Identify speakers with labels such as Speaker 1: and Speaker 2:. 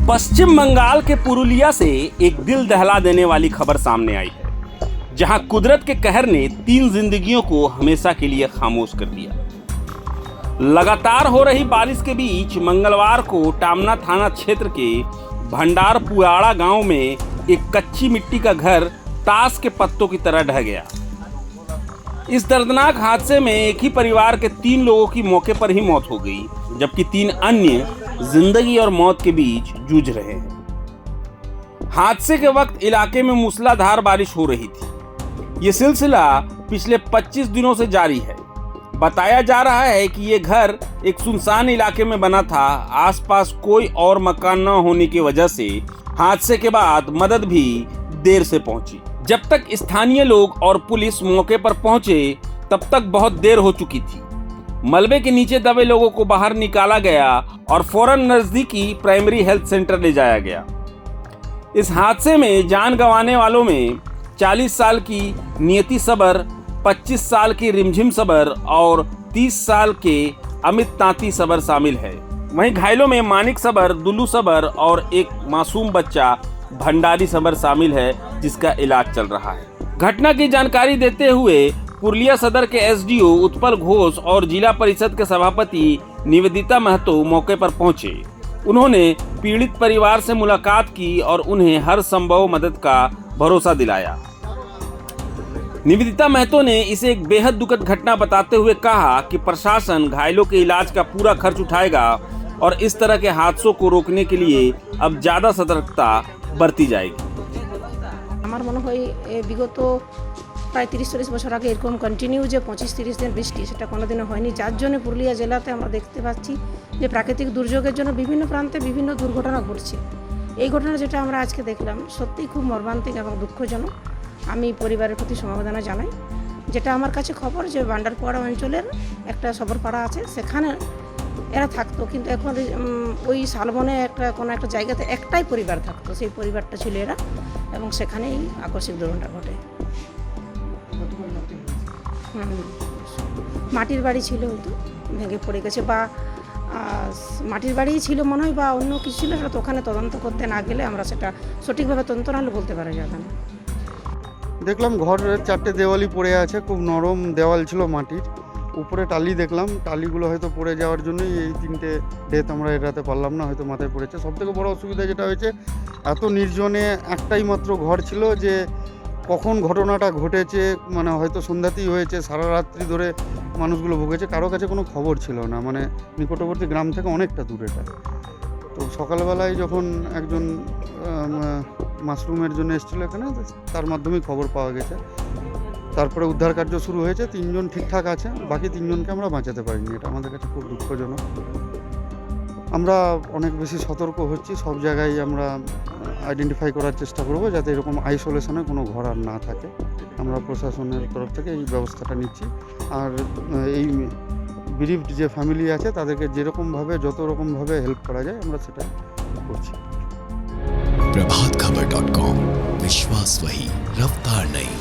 Speaker 1: पश्चिम बंगाल के पुरुलिया से एक दिल दहला देने वाली खबर सामने आई है, जहां कुदरत के कहर ने 3 जिंदगियों को हमेशा के लिए खामोश कर दिया। लगातार हो रही बारिश के बीच मंगलवार को टामना थाना क्षेत्र के भंडार पुआड़ा गांव में एक कच्ची मिट्टी का घर ताश के पत्तों की तरह ढह गया। इस दर्दनाक हादसे में एक ही परिवार के 3 लोगों की मौके पर ही मौत हो गई, जबकि 3 अन्य जिंदगी और मौत के बीच जूझ रहे हैं। हादसे के वक्त इलाके में मूसलाधार बारिश हो रही थी। ये सिलसिला पिछले 25 दिनों से जारी है। बताया जा रहा है कि ये घर एक सुनसान इलाके में बना था। आसपास कोई और मकान न होने की वजह से हादसे के बाद मदद भी देर से पहुंची। जब तक स्थानीय लोग और पुलिस मौके पर पहुंचे तब तक बहुत देर हो चुकी थी। मलबे के नीचे दबे लोगों को बाहर निकाला गया और फौरन नजदीकी प्राइमरी हेल्थ सेंटर ले जाया गया। इस हादसे में जान गंवाने वालों में 40 साल की नियति सबर, 25 साल की रिमझिम सबर और 30 साल के अमित तांती सबर शामिल है। वहीं घायलों में मानिक सबर, दुल्लू सबर और एक मासूम बच्चा भंडारी सबर शामिल है, जिसका इलाज चल रहा है। घटना की जानकारी देते हुए पुरुलिया सदर के एसडीओ उत्पल घोष और जिला परिषद के सभापति निवेदिता महतो मौके पर पहुंचे। उन्होंने पीड़ित परिवार से मुलाकात की और उन्हें हर संभव मदद का भरोसा दिलाया। निवेदिता महतो ने इसे एक बेहद दुखद घटना बताते हुए कहा कि प्रशासन घायलों के इलाज का पूरा खर्च उठाएगा और इस तरह के हादसों को रोकने के लिए अब ज्यादा सतर्कता बरती जाएगी।
Speaker 2: আমার মনে হয় বিগত প্রায় 30-40 বছর আগে এরকম কন্টিনিউ যে 25-30 দিন বৃষ্টি সেটা কোনোদিনও হয়নি, যার জন্য পুরুলিয়া জেলাতে আমরা দেখতে পাচ্ছি যে প্রাকৃতিক দুর্যোগের জন্য বিভিন্ন প্রান্তে বিভিন্ন দুর্ঘটনা ঘটছে। এই ঘটনা যেটা আমরা আজকে দেখলাম সত্যিই খুব মর্মান্তিক এবং দুঃখজনক। আমি পরিবারের প্রতি সমবেদনা জানাই। যেটা আমার কাছে খবর যে ভান্ডারপাড়া অঞ্চলের একটা সবরপাড়া আছে, সেখানে এরা থাকতো, কিন্তু এখন ওই শালবনে কোনো একটা জায়গাতে একটাই পরিবার থাকতো, সেই পরিবারটা ছিল এরা, এবং সেখানেই আকস্মিক দুর্ঘটনা ঘটে। মাটির বাড়ি ছিল, হয়তো ভেঙে পড়ে গেছে, বা মাটির বাড়িই ছিল মনে হয়, বা অন্য কিছু ছিল, সেটা তো ওখানে তদন্ত করতে না গেলে আমরা সেটা সঠিকভাবে তদন্ত না হলে বলতে পারা যাবে না।
Speaker 3: দেখলাম ঘরের 4টে দেওয়ালই পড়ে আছে, খুব নরম দেওয়াল ছিল মাটির। উপরে টালি দেখলাম, টালিগুলো হয়তো পড়ে যাওয়ার জন্যই এই 3টে ডেথ আমরা এড়াতে পারলাম না, হয়তো মাথায় পড়েছে। সবথেকে বড় অসুবিধা যেটা হয়েছে, এত নির্জনে একটাই মাত্র ঘর ছিল, যে কখন ঘটনাটা ঘটেছে মানে হয়তো সন্ধ্যাতেই হয়েছে, সারা রাত্রি ধরে মানুষগুলো ভুগেছে, কারো কাছে কোনো খবর ছিল না, মানে নিকটবর্তী গ্রাম থেকে অনেকটা দূরে এটা। তো সকালবেলায় যখন একজন মাশরুমের জন্য এসেছিলো এখানে, তার মাধ্যমেই খবর পাওয়া গেছে। তারপরে উদ্ধার কার্য শুরু হয়েছে, 3 জন ঠিকঠাক আছে, বাকি 3 জনকে আমরা বাঁচাতে পারিনি। এটা আমাদের কাছে খুব দুঃখজনক। আমরা অনেক বেশি সতর্ক হচ্ছি, সব জায়গায় আমরা আইডেন্টিফাই করার চেষ্টা করব যাতে এরকম আইসোলেশনে কোনো ঘর আর না থাকে। আমরা প্রশাসনের তরফ থেকে এই ব্যবস্থাটা নিচ্ছি। আর এই বিরিফড যে ফ্যামিলি আছে তাদেরকে যেরকমভাবে যত রকমভাবে হেল্প করা যায় আমরা সেটা করছি।
Speaker 4: प्रभातखबर.com, विश्वास वही, रफ्तार नहीं।